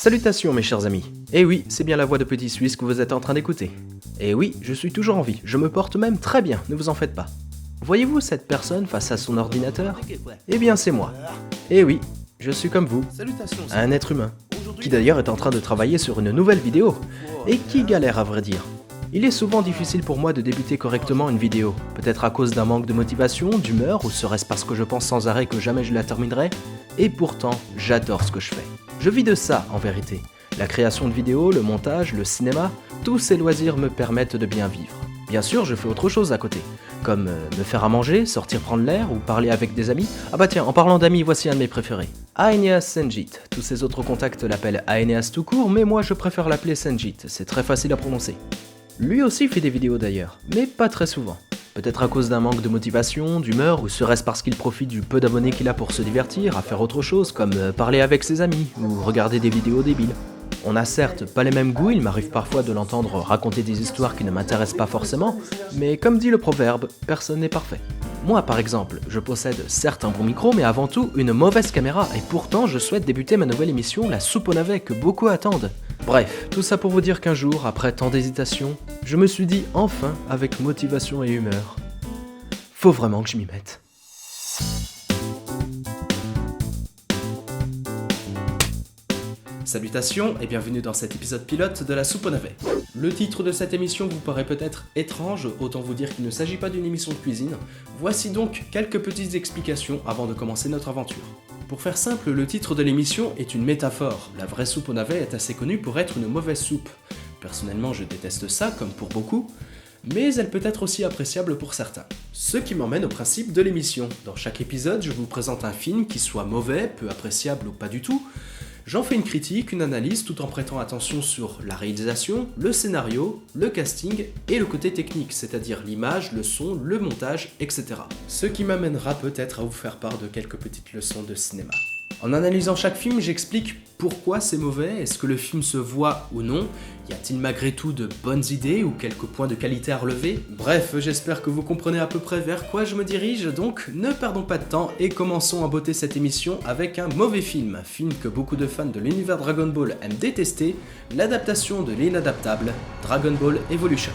Salutations mes chers amis. Et oui, c'est bien la voix de Petit Suisse que vous êtes en train d'écouter. Et oui, je suis toujours en vie, je me porte même très bien, ne vous en faites pas. Voyez-vous cette personne face à son ordinateur? Eh bien c'est moi. Et oui, je suis comme vous, un être humain, qui d'ailleurs est en train de travailler sur une nouvelle vidéo, et qui galère à vrai dire. Il est souvent difficile pour moi de débuter correctement une vidéo, peut-être à cause d'un manque de motivation, d'humeur, ou serait-ce parce que je pense sans arrêt que jamais je la terminerai? Et pourtant, j'adore ce que je fais. Je vis de ça en vérité. La création de vidéos, le montage, le cinéma, tous ces loisirs me permettent de bien vivre. Bien sûr, je fais autre chose à côté, comme me faire à manger, sortir prendre l'air ou parler avec des amis. Ah bah tiens, en parlant d'amis, voici un de mes préférés. Aeneas Senjit. Tous ses autres contacts l'appellent Aeneas tout court, mais moi je préfère l'appeler Senjit, c'est très facile à prononcer. Lui aussi fait des vidéos d'ailleurs, mais pas très souvent. Peut-être à cause d'un manque de motivation, d'humeur, ou serait-ce parce qu'il profite du peu d'abonnés qu'il a pour se divertir, à faire autre chose, comme parler avec ses amis, ou regarder des vidéos débiles. On n'a certes pas les mêmes goûts, il m'arrive parfois de l'entendre raconter des histoires qui ne m'intéressent pas forcément, mais comme dit le proverbe, personne n'est parfait. Moi par exemple, je possède certes un bon micro, mais avant tout une mauvaise caméra, et pourtant je souhaite débuter ma nouvelle émission, La Soupe au Navet, que beaucoup attendent. Bref, tout ça pour vous dire qu'un jour, après tant d'hésitation, je me suis dit enfin, avec motivation et humeur, faut vraiment que je m'y mette. Salutations et bienvenue dans cet épisode pilote de La Soupe au Navet. Le titre de cette émission vous paraît peut-être étrange, autant vous dire qu'il ne s'agit pas d'une émission de cuisine. Voici donc quelques petites explications avant de commencer notre aventure. Pour faire simple, le titre de l'émission est une métaphore. La vraie soupe au navet est assez connue pour être une mauvaise soupe. Personnellement, je déteste ça, comme pour beaucoup, mais elle peut être aussi appréciable pour certains. Ce qui m'emmène au principe de l'émission. Dans chaque épisode, je vous présente un film qui soit mauvais, peu appréciable ou pas du tout. J'en fais une critique, une analyse, tout en prêtant attention sur la réalisation, le scénario, le casting et le côté technique, c'est-à-dire l'image, le son, le montage, etc. Ce qui m'amènera peut-être à vous faire part de quelques petites leçons de cinéma. En analysant chaque film, j'explique pourquoi c'est mauvais, est-ce que le film se voit ou non, y a-t-il malgré tout de bonnes idées ou quelques points de qualité à relever? Bref, j'espère que vous comprenez à peu près vers quoi je me dirige, donc ne perdons pas de temps et commençons à botter cette émission avec un mauvais film que beaucoup de fans de l'univers Dragon Ball aiment détester, l'adaptation de l'inadaptable Dragon Ball Evolution.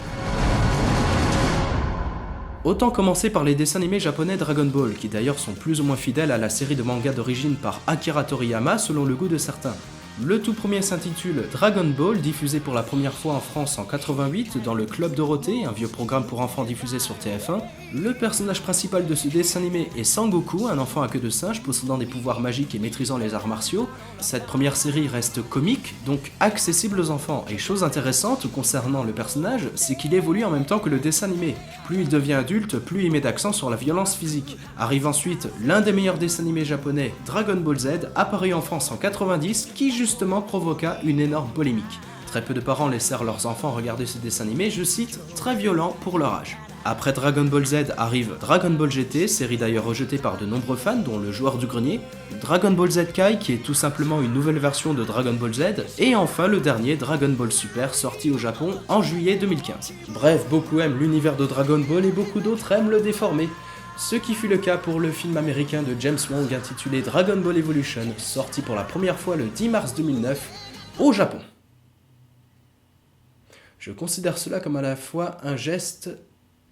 Autant commencer par les dessins animés japonais Dragon Ball, qui d'ailleurs sont plus ou moins fidèles à la série de manga d'origine par Akira Toriyama selon le goût de certains. Le tout premier s'intitule Dragon Ball, diffusé pour la première fois en France en 88 dans le Club Dorothée, un vieux programme pour enfants diffusé sur TF1. Le personnage principal de ce dessin animé est Sangoku, un enfant à queue de singe possédant des pouvoirs magiques et maîtrisant les arts martiaux. Cette première série reste comique, donc accessible aux enfants, et chose intéressante concernant le personnage, c'est qu'il évolue en même temps que le dessin animé. Plus il devient adulte, plus il met d'accent sur la violence physique. Arrive ensuite l'un des meilleurs dessins animés japonais, Dragon Ball Z, apparu en France en 90, qui justement provoqua une énorme polémique. Très peu de parents laissèrent leurs enfants regarder ce dessin animé, je cite, très violent pour leur âge. Après Dragon Ball Z arrive Dragon Ball GT, série d'ailleurs rejetée par de nombreux fans, dont le joueur du grenier, Dragon Ball Z Kai, qui est tout simplement une nouvelle version de Dragon Ball Z, et enfin le dernier, Dragon Ball Super, sorti au Japon en juillet 2015. Bref, beaucoup aiment l'univers de Dragon Ball et beaucoup d'autres aiment le déformer. Ce qui fut le cas pour le film américain de James Wong intitulé Dragon Ball Evolution, sorti pour la première fois le 10 mars 2009 au Japon. Je considère cela comme à la fois un geste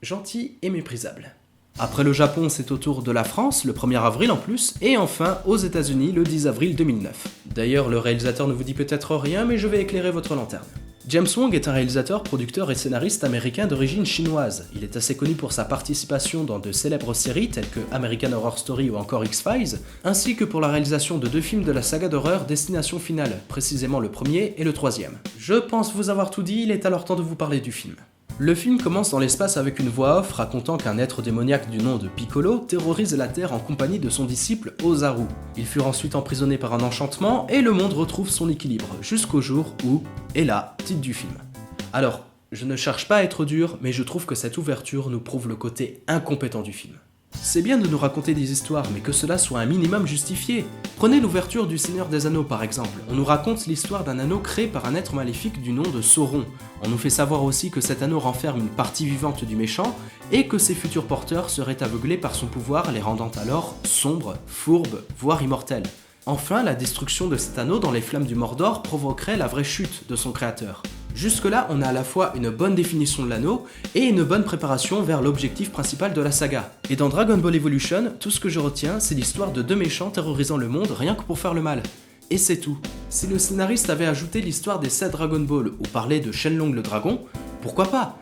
gentil et méprisable. Après le Japon, c'est au tour de la France, le 1er avril en plus, et enfin aux États-Unis le 10 avril 2009. D'ailleurs, le réalisateur ne vous dit peut-être rien, mais je vais éclairer votre lanterne. James Wong est un réalisateur, producteur et scénariste américain d'origine chinoise. Il est assez connu pour sa participation dans de célèbres séries telles que American Horror Story ou encore X-Files, ainsi que pour la réalisation de 2 films de la saga d'horreur Destination Finale, précisément le premier et le troisième. Je pense vous avoir tout dit, il est alors temps de vous parler du film. Le film commence dans l'espace avec une voix off racontant qu'un être démoniaque du nom de Piccolo terrorise la Terre en compagnie de son disciple Ozaru. Ils furent ensuite emprisonnés par un enchantement et le monde retrouve son équilibre, jusqu'au jour où, et là, titre du film. Alors, je ne cherche pas à être dur, mais je trouve que cette ouverture nous prouve le côté incompétent du film. C'est bien de nous raconter des histoires, mais que cela soit un minimum justifié. Prenez l'ouverture du Seigneur des Anneaux par exemple. On nous raconte l'histoire d'un anneau créé par un être maléfique du nom de Sauron. On nous fait savoir aussi que cet anneau renferme une partie vivante du méchant, et que ses futurs porteurs seraient aveuglés par son pouvoir, les rendant alors sombres, fourbes, voire immortels. Enfin, la destruction de cet anneau dans les flammes du Mordor provoquerait la vraie chute de son créateur. Jusque-là, on a à la fois une bonne définition de l'anneau et une bonne préparation vers l'objectif principal de la saga. Et dans Dragon Ball Evolution, tout ce que je retiens, c'est l'histoire de deux méchants terrorisant le monde rien que pour faire le mal. Et c'est tout. Si le scénariste avait ajouté l'histoire des 7 Dragon Ball ou parlé de Shenlong le dragon, pourquoi pas?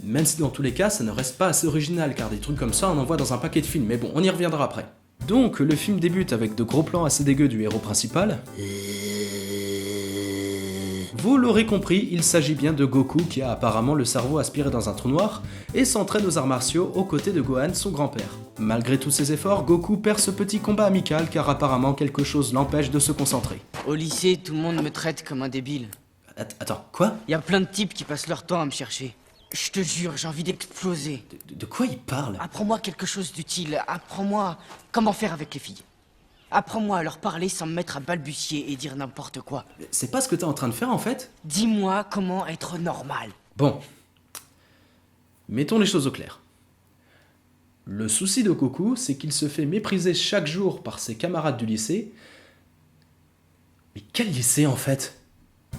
Même si dans tous les cas, ça ne reste pas assez original, car des trucs comme ça, on en voit dans un paquet de films, mais bon, on y reviendra après. Donc, le film débute avec de gros plans assez dégueux du héros principal. Vous l'aurez compris, il s'agit bien de Goku qui a apparemment le cerveau aspiré dans un trou noir et s'entraîne aux arts martiaux aux côtés de Gohan, son grand-père. Malgré tous ses efforts, Goku perd ce petit combat amical car apparemment quelque chose l'empêche de se concentrer. Au lycée, tout le monde me traite comme un débile. Attends, quoi? Y a plein de types qui passent leur temps à me chercher. Je te jure, j'ai envie d'exploser. De quoi il parle? Apprends-moi quelque chose d'utile. Apprends-moi comment faire avec les filles. Apprends-moi à leur parler sans me mettre à balbutier et dire n'importe quoi. C'est pas ce que t'es en train de faire en fait? Dis-moi comment être normal. Bon. Mettons les choses au clair. Le souci de Goku, c'est qu'il se fait mépriser chaque jour par ses camarades du lycée. Mais quel lycée en fait?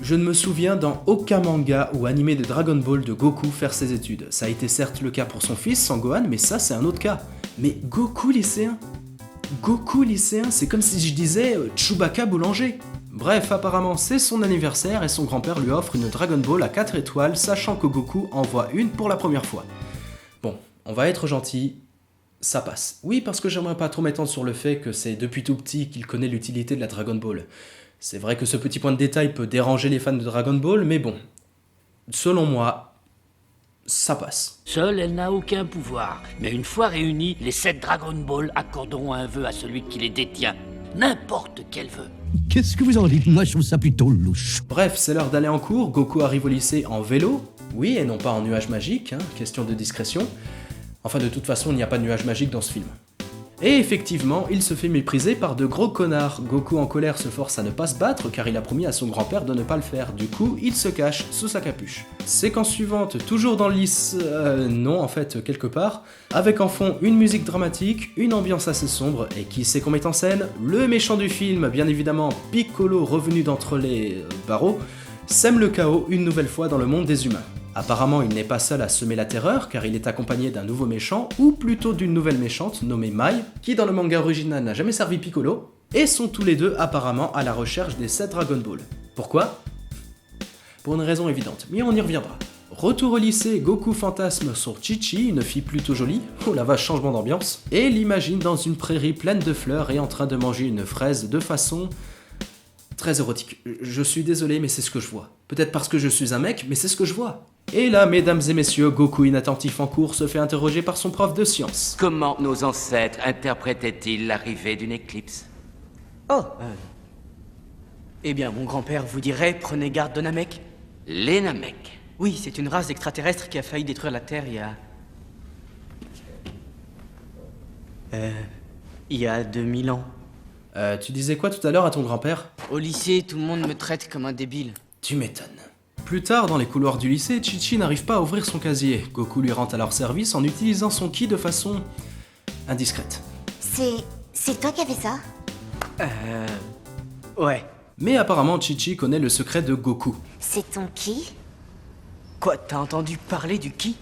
Je ne me souviens dans aucun manga ou animé de Dragon Ball de Goku faire ses études. Ça a été certes le cas pour son fils, Sangohan, mais ça c'est un autre cas. Mais Goku lycéen? Goku lycéen, c'est comme si je disais Chewbacca boulanger. Bref, apparemment c'est son anniversaire et son grand-père lui offre une Dragon Ball à 4 étoiles, sachant que Goku en voit une pour la première fois. Bon, on va être gentil, ça passe. Oui, parce que j'aimerais pas trop m'étendre sur le fait que c'est depuis tout petit qu'il connaît l'utilité de la Dragon Ball. C'est vrai que ce petit point de détail peut déranger les fans de Dragon Ball, mais bon, selon moi, ça passe. Seule, elle n'a aucun pouvoir. Mais une fois réunis, les 7 Dragon Ball accorderont un vœu à celui qui les détient. N'importe quel vœu. Qu'est-ce que vous en dites? Moi, je trouve ça plutôt louche. Bref, c'est l'heure d'aller en cours, Goku arrive au lycée en vélo. Oui, et non pas en nuage magique, question de discrétion. Enfin, de toute façon, il n'y a pas de nuage magique dans ce film. Et effectivement, il se fait mépriser par de gros connards. Goku en colère se force à ne pas se battre car il a promis à son grand-père de ne pas le faire. Du coup, il se cache sous sa capuche. Séquence suivante, toujours dans le lycée... non, en fait, quelque part. Avec en fond une musique dramatique, une ambiance assez sombre, et qui c'est qu'on met en scène? Le méchant du film, bien évidemment, Piccolo revenu d'entre les barreaux, sème le chaos une nouvelle fois dans le monde des humains. Apparemment, il n'est pas seul à semer la terreur, car il est accompagné d'un nouveau méchant, ou plutôt d'une nouvelle méchante nommée Mai, qui dans le manga original n'a jamais servi Piccolo, et sont tous les deux apparemment à la recherche des 7 Dragon Ball. Pourquoi? Pour une raison évidente, mais on y reviendra. Retour au lycée, Goku fantasme sur Chi-Chi, une fille plutôt jolie, oh la vache, changement d'ambiance, et l'imagine dans une prairie pleine de fleurs et en train de manger une fraise de façon... très érotique. Je suis désolé, mais c'est ce que je vois. Peut-être parce que je suis un mec, mais c'est ce que je vois. Et là, mesdames et messieurs, Goku inattentif en cours se fait interroger par son prof de sciences. Comment nos ancêtres interprétaient-ils l'arrivée d'une éclipse? Oh, eh bien, mon grand-père vous dirait, prenez garde de Namek. Les Namek. Oui, c'est une race extraterrestre qui a failli détruire la Terre il y a 2000 ans. Tu disais quoi tout à l'heure à ton grand-père? Au lycée, tout le monde me traite comme un débile. Tu m'étonnes. Plus tard, dans les couloirs du lycée, Chi-Chi n'arrive pas à ouvrir son casier. Goku lui rend alors service en utilisant son ki de façon... indiscrète. C'est toi qui as fait ça? Ouais. Mais apparemment, Chi-Chi connaît le secret de Goku. C'est ton ki? Quoi, t'as entendu parler du ki?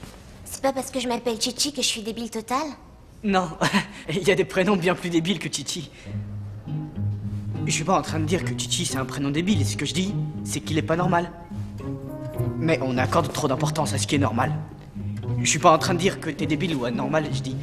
C'est pas parce que je m'appelle Chichi que je suis débile total? Non, il y a des prénoms bien plus débiles que Chichi. Je suis pas en train de dire que Chichi c'est un prénom débile, et ce que je dis, c'est qu'il est pas normal. Mais on accorde trop d'importance à ce qui est normal. Je suis pas en train de dire que t'es débile ou anormal, je dis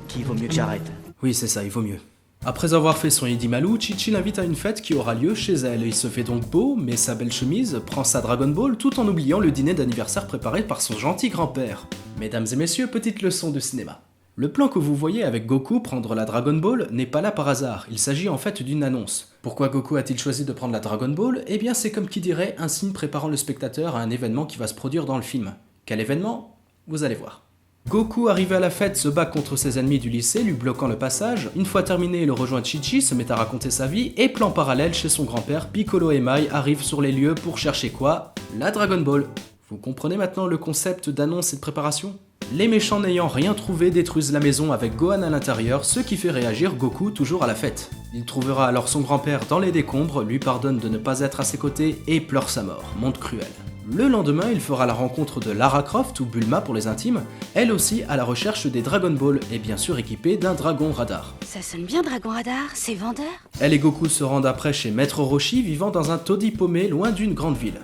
qu'il vaut mieux que j'arrête. Oui, c'est ça, il vaut mieux. Après avoir fait son Idi Malou, Chi-Chi l'invite à une fête qui aura lieu chez elle. Il se fait donc beau, met sa belle chemise, prend sa Dragon Ball, tout en oubliant le dîner d'anniversaire préparé par son gentil grand-père. Mesdames et messieurs, petite leçon de cinéma. Le plan que vous voyez avec Goku prendre la Dragon Ball n'est pas là par hasard, il s'agit en fait d'une annonce. Pourquoi Goku a-t-il choisi de prendre la Dragon Ball? Eh bien c'est comme qui dirait un signe préparant le spectateur à un événement qui va se produire dans le film. Quel événement? Vous allez voir. Goku, arrivé à la fête, se bat contre ses ennemis du lycée, lui bloquant le passage. Une fois terminé, il rejoint Chi-Chi, se met à raconter sa vie, et plan parallèle chez son grand-père, Piccolo et Mai arrivent sur les lieux pour chercher quoi? La Dragon Ball. Vous comprenez maintenant le concept d'annonce et de préparation? Les méchants n'ayant rien trouvé détruisent la maison avec Gohan à l'intérieur, ce qui fait réagir Goku toujours à la fête. Il trouvera alors son grand-père dans les décombres, lui pardonne de ne pas être à ses côtés et pleure sa mort, monde cruel. Le lendemain, il fera la rencontre de Lara Croft, ou Bulma pour les intimes, elle aussi à la recherche des Dragon Ball, et bien sûr équipée d'un dragon radar. Ça sonne bien, Dragon Radar, c'est vendeur. Elle et Goku se rendent après chez Maître Roshi, vivant dans un taudis paumé loin d'une grande ville.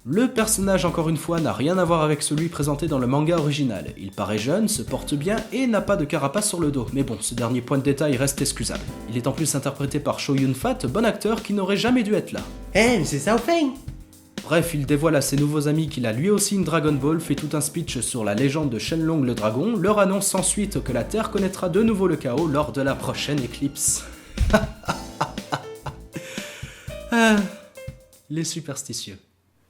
Le personnage, encore une fois, n'a rien à voir avec celui présenté dans le manga original. Il paraît jeune, se porte bien et n'a pas de carapace sur le dos. Mais bon, ce dernier point de détail reste excusable. Il est en plus interprété par Chow Yun-fat, bon acteur qui n'aurait jamais dû être là. mais c'est Sao Feng. Bref, il dévoile à ses nouveaux amis qu'il a lui aussi une Dragon Ball, fait tout un speech sur la légende de Shenlong le dragon, leur annonce ensuite que la Terre connaîtra de nouveau le chaos lors de la prochaine éclipse. Les superstitieux.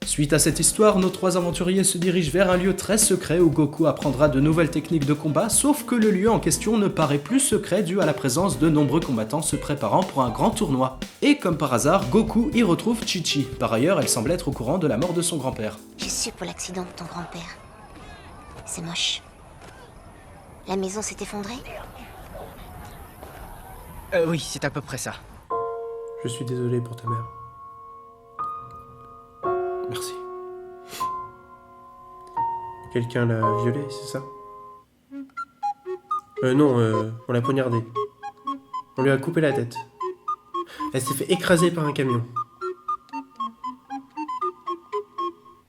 Suite à cette histoire, nos trois aventuriers se dirigent vers un lieu très secret où Goku apprendra de nouvelles techniques de combat, sauf que le lieu en question ne paraît plus secret dû à la présence de nombreux combattants se préparant pour un grand tournoi. Et comme par hasard, Goku y retrouve Chi-Chi. Par ailleurs, elle semble être au courant de la mort de son grand-père. J'ai su pour l'accident de ton grand-père. C'est moche. La maison s'est effondrée? Oui, c'est à peu près ça. Je suis désolé pour ta mère. Merci. Quelqu'un l'a violée, c'est ça? Non, on l'a poignardée. On lui a coupé la tête. Elle s'est fait écraser par un camion.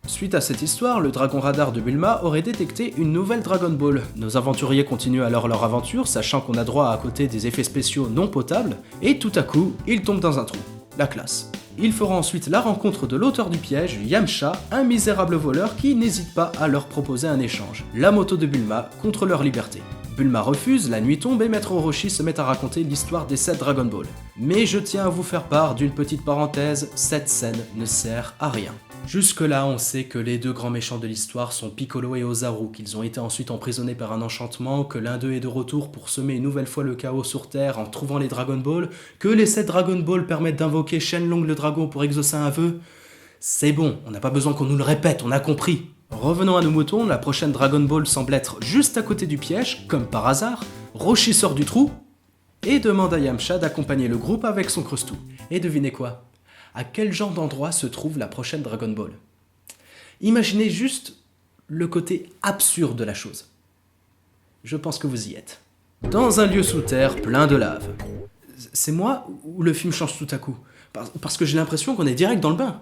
Suite à cette histoire, le dragon radar de Bulma aurait détecté une nouvelle Dragon Ball. Nos aventuriers continuent alors leur aventure, sachant qu'on a droit à côté des effets spéciaux non potables, et tout à coup, ils tombent dans un trou. La classe. Ils feront ensuite la rencontre de l'auteur du piège, Yamcha, un misérable voleur qui n'hésite pas à leur proposer un échange, la moto de Bulma contre leur liberté. Bulma refuse, la nuit tombe et Maître Orochi se met à raconter l'histoire des 7 Dragon Ball. Mais je tiens à vous faire part d'une petite parenthèse, cette scène ne sert à rien. Jusque-là, on sait que les deux grands méchants de l'histoire sont Piccolo et Ozaru, qu'ils ont été ensuite emprisonnés par un enchantement, que l'un d'eux est de retour pour semer une nouvelle fois le chaos sur Terre en trouvant les Dragon Ball, que les 7 Dragon Ball permettent d'invoquer Shenlong le dragon pour exaucer un vœu. C'est bon, on n'a pas besoin qu'on nous le répète, on a compris. Revenons à nos moutons, la prochaine Dragon Ball semble être juste à côté du piège, comme par hasard. Roshi sort du trou et demande à Yamcha d'accompagner le groupe avec son crustou. Et devinez quoi? À quel genre d'endroit se trouve la prochaine Dragon Ball? Imaginez juste le côté absurde de la chose. Je pense que vous y êtes. Dans un lieu sous terre plein de lave. C'est moi ou le film change tout à coup? Parce que j'ai l'impression qu'on est direct dans le bain.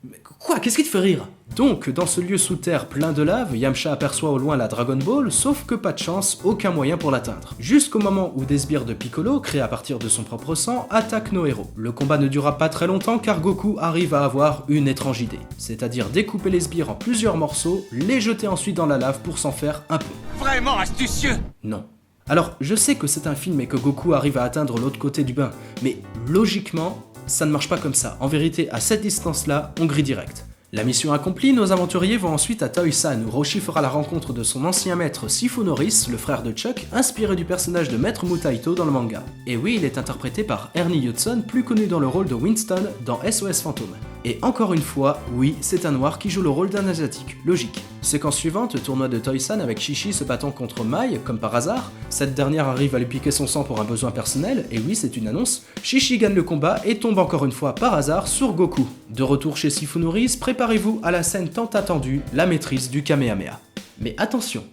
Mais quoi? Qu'est-ce qui te fait rire? Donc, dans ce lieu sous terre plein de lave, Yamcha aperçoit au loin la Dragon Ball, sauf que pas de chance, aucun moyen pour l'atteindre. Jusqu'au moment où des sbires de Piccolo, créés à partir de son propre sang, attaquent nos héros. Le combat ne durera pas très longtemps car Goku arrive à avoir une étrange idée, c'est-à-dire découper les sbires en plusieurs morceaux, les jeter ensuite dans la lave pour s'en faire un peu. Vraiment astucieux! Non. Alors, je sais que c'est un film et que Goku arrive à atteindre l'autre côté du bain, mais logiquement, ça ne marche pas comme ça. En vérité, à cette distance-là, on grille direct. La mission accomplie, nos aventuriers vont ensuite à Toy-San où Roshi fera la rencontre de son ancien maître Sifu Norris, le frère de Chuck, inspiré du personnage de Maître Mutaito dans le manga. Et oui, il est interprété par Ernie Hudson, plus connu dans le rôle de Winston dans SOS Fantôme. Et encore une fois, oui, c'est un noir qui joue le rôle d'un asiatique, logique. Séquence suivante, tournoi de Toy-San avec Chi-Chi se battant contre Mai, comme par hasard. Cette dernière arrive à lui piquer son sang pour un besoin personnel, et oui, c'est une annonce. Chi-Chi gagne le combat et tombe encore une fois par hasard sur Goku. De retour chez Sifu Norris, préparez-vous à la scène tant attendue, la maîtrise du Kamehameha. Mais attention,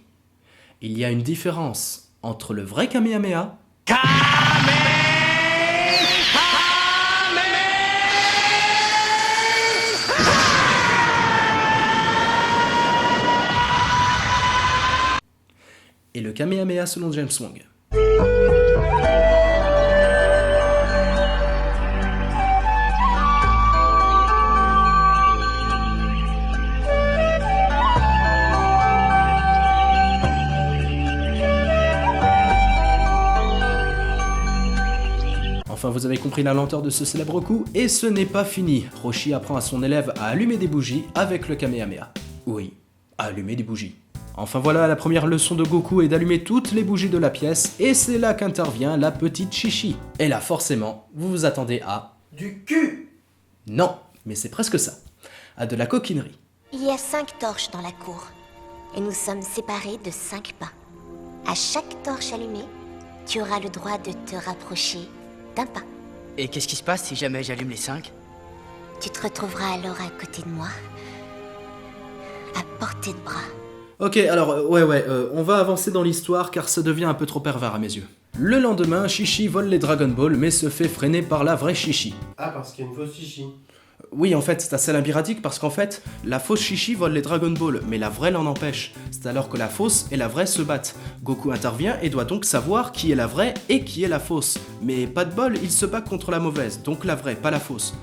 il y a une différence entre le vrai Kamehameha et le Kamehameha selon James Wong. Enfin, vous avez compris la lenteur de ce célèbre coup, et ce n'est pas fini. Roshi apprend à son élève à allumer des bougies avec le Kamehameha. Oui, allumer des bougies. Enfin voilà, la première leçon de Goku est d'allumer toutes les bougies de la pièce, et c'est là qu'intervient la petite Chi-Chi. Et là, forcément, vous vous attendez à... du cul! Non, mais c'est presque ça. À de la coquinerie. Il y a 5 torches dans la cour, et nous sommes séparés de 5 pas. À chaque torche allumée, tu auras le droit de te rapprocher d'un pas. Et qu'est-ce qui se passe si jamais j'allume les 5? Tu te retrouveras alors à côté de moi, à portée de bras. Ok, alors, on va avancer dans l'histoire car ça devient un peu trop pervers à mes yeux. Le lendemain, Chichi vole les Dragon Ball mais se fait freiner par la vraie Chichi. Ah, parce qu'il y a une fausse chichi. Oui, en fait, c'est assez labyrinthique parce qu'en fait, la fausse Chichi vole les Dragon Ball, mais la vraie l'en empêche. C'est alors que la fausse et la vraie se battent. Goku intervient et doit donc savoir qui est la vraie et qui est la fausse. Mais pas de bol, il se bat contre la mauvaise, donc la vraie, pas la fausse.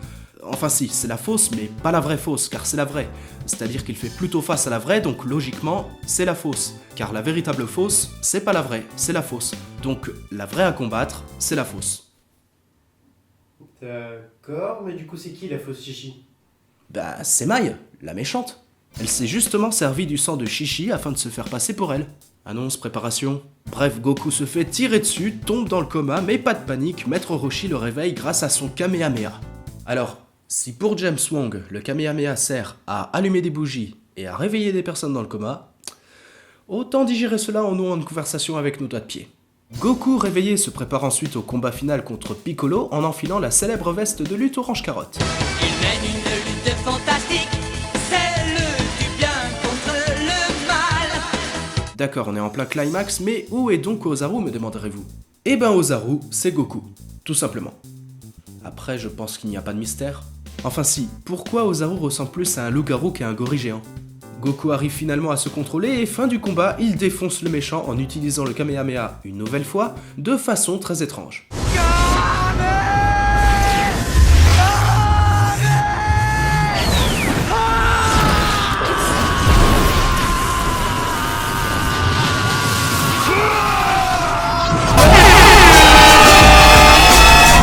Enfin si, c'est la fausse, mais pas la vraie fausse, car c'est la vraie. C'est-à-dire qu'il fait plutôt face à la vraie, donc logiquement, c'est la fausse. Car la véritable fausse, c'est pas la vraie, c'est la fausse. Donc la vraie à combattre, c'est la fausse. D'accord, mais du coup, c'est qui la fausse chichi? Bah, c'est Mai, la méchante. Elle s'est justement servie du sang de Chichi afin de se faire passer pour elle. Annonce, préparation. Bref, Goku se fait tirer dessus, tombe dans le coma, mais pas de panique, Maître Roshi le réveille grâce à son Kamehameha. Alors, si pour James Wong, le Kamehameha sert à allumer des bougies et à réveiller des personnes dans le coma, autant digérer cela en nouant une conversation avec nos doigts de pied. Goku réveillé se prépare ensuite au combat final contre Piccolo en enfilant la célèbre veste de lutte orange carotte. Il mène une lutte fantastique, celle du bien contre le mal. D'accord, on est en plein climax, mais où est donc Ozaru, me demanderez-vous? Eh ben Ozaru, c'est Goku, tout simplement. Après, je pense qu'il n'y a pas de mystère. Enfin si, pourquoi Ozaru ressemble plus à un loup-garou qu'à un gorille géant? Goku arrive finalement à se contrôler et fin du combat, il défonce le méchant en utilisant le Kamehameha une nouvelle fois, de façon très étrange.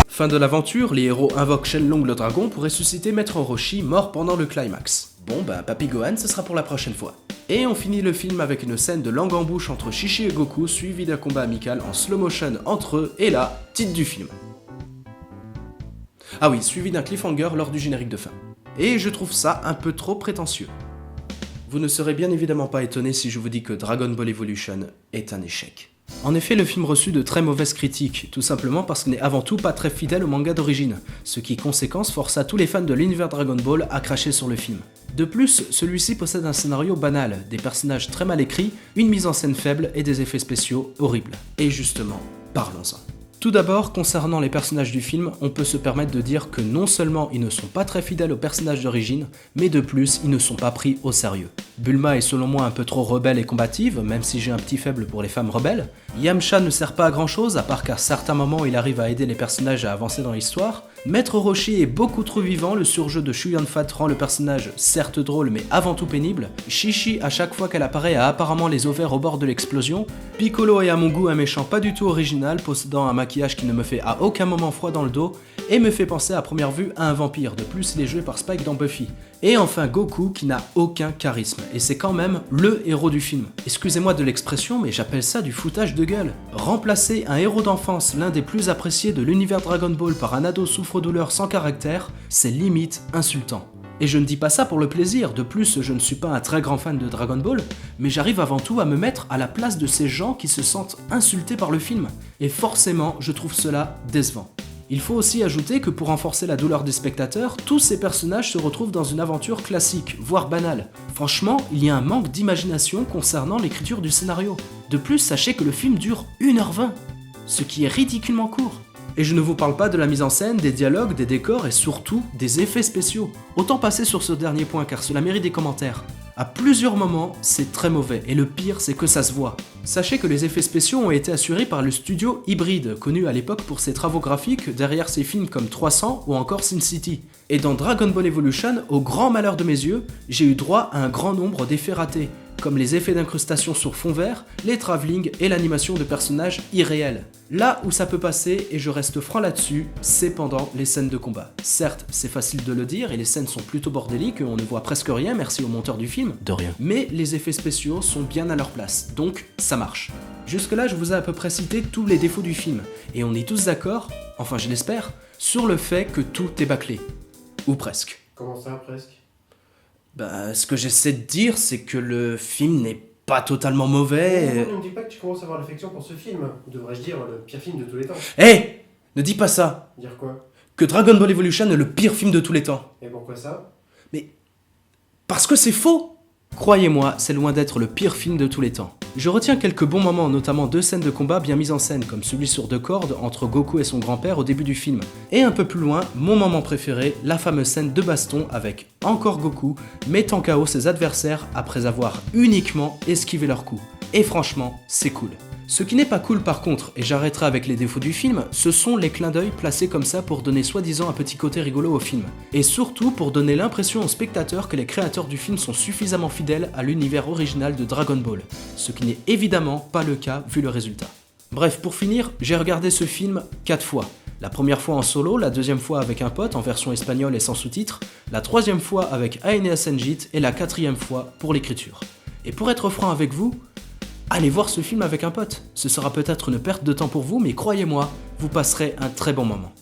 Fin de l'aventure, les héros invoquent Shenlong le dragon pour ressusciter Maître Roshi mort pendant le climax. Bon bah Papy Gohan, ce sera pour la prochaine fois. Et on finit le film avec une scène de langue en bouche entre Chichi et Goku suivie d'un combat amical en slow motion entre eux et là, titre du film. Ah oui, suivi d'un cliffhanger lors du générique de fin. Et je trouve ça un peu trop prétentieux. Vous ne serez bien évidemment pas étonné si je vous dis que Dragon Ball Evolution est un échec. En effet, le film reçut de très mauvaises critiques, tout simplement parce qu'il n'est avant tout pas très fidèle au manga d'origine, ce qui, conséquence, força tous les fans de l'univers Dragon Ball à cracher sur le film. De plus, celui-ci possède un scénario banal, des personnages très mal écrits, une mise en scène faible et des effets spéciaux horribles. Et justement, parlons-en. Tout d'abord, concernant les personnages du film, on peut se permettre de dire que non seulement ils ne sont pas très fidèles aux personnages d'origine, mais de plus, ils ne sont pas pris au sérieux. Bulma est selon moi un peu trop rebelle et combative, même si j'ai un petit faible pour les femmes rebelles. Yamcha ne sert pas à grand chose, à part qu'à certains moments il arrive à aider les personnages à avancer dans l'histoire. Maître Roshi est beaucoup trop vivant, le surjeu de Shu Yan-Fat rend le personnage certes drôle mais avant tout pénible. Chichi, à chaque fois qu'elle apparaît, a apparemment les ovaires au bord de l'explosion. Piccolo est à mon goût un méchant pas du tout original, possédant un maquillage qui ne me fait à aucun moment froid dans le dos, et me fait penser à première vue à un vampire, de plus il est joué par Spike dans Buffy. Et enfin Goku qui n'a aucun charisme, et c'est quand même LE héros du film. Excusez-moi de l'expression, mais j'appelle ça du foutage de gueule. Remplacer un héros d'enfance, l'un des plus appréciés de l'univers Dragon Ball par un ado souffre-douleur sans caractère, c'est limite insultant. Et je ne dis pas ça pour le plaisir, de plus je ne suis pas un très grand fan de Dragon Ball, mais j'arrive avant tout à me mettre à la place de ces gens qui se sentent insultés par le film, et forcément je trouve cela décevant. Il faut aussi ajouter que pour renforcer la douleur des spectateurs, tous ces personnages se retrouvent dans une aventure classique, voire banale. Franchement, il y a un manque d'imagination concernant l'écriture du scénario. De plus, sachez que le film dure 1h20, ce qui est ridiculement court. Et je ne vous parle pas de la mise en scène, des dialogues, des décors et surtout des effets spéciaux. Autant passer sur ce dernier point car cela mérite des commentaires. À plusieurs moments, c'est très mauvais, et le pire, c'est que ça se voit. Sachez que les effets spéciaux ont été assurés par le studio Hybrid, connu à l'époque pour ses travaux graphiques derrière ses films comme 300 ou encore Sin City. Et dans Dragon Ball Evolution, au grand malheur de mes yeux, j'ai eu droit à un grand nombre d'effets ratés, comme les effets d'incrustation sur fond vert, les travelling et l'animation de personnages irréels. Là où ça peut passer, et je reste franc là-dessus, c'est pendant les scènes de combat. Certes, c'est facile de le dire, et les scènes sont plutôt bordéliques, on ne voit presque rien, merci au monteur du film. De rien. Mais les effets spéciaux sont bien à leur place, donc ça marche. Jusque-là, je vous ai à peu près cité tous les défauts du film, et on est tous d'accord, enfin je l'espère, sur le fait que tout est bâclé. Ou presque. Comment ça, presque? Bah, ce que j'essaie de dire, c'est que le film n'est pas totalement mauvais. Ne me dis pas que tu commences à avoir l'affection pour ce film. Devrais-je dire le pire film de tous les temps. Hé! Ne dis pas ça! Dire quoi? Que Dragon Ball Evolution est le pire film de tous les temps. Et pourquoi ça? Parce que c'est faux! Croyez-moi, c'est loin d'être le pire film de tous les temps. Je retiens quelques bons moments, notamment 2 scènes de combat bien mises en scène, comme celui sur 2 cordes entre Goku et son grand-père au début du film. Et un peu plus loin, mon moment préféré, la fameuse scène de baston avec encore Goku mettant KO ses adversaires après avoir uniquement esquivé leurs coups. Et franchement, c'est cool. Ce qui n'est pas cool par contre, et j'arrêterai avec les défauts du film, ce sont les clins d'œil placés comme ça pour donner soi-disant un petit côté rigolo au film. Et surtout pour donner l'impression aux spectateurs que les créateurs du film sont suffisamment fidèles à l'univers original de Dragon Ball, ce qui n'est évidemment pas le cas vu le résultat. Bref, pour finir, j'ai regardé ce film 4 fois. La première fois en solo, la deuxième fois avec un pote en version espagnole et sans sous-titres, la troisième fois avec Aeneas Njit et la 4e fois pour l'écriture. Et pour être franc avec vous, allez voir ce film avec un pote. Ce sera peut-être une perte de temps pour vous, mais croyez-moi, vous passerez un très bon moment.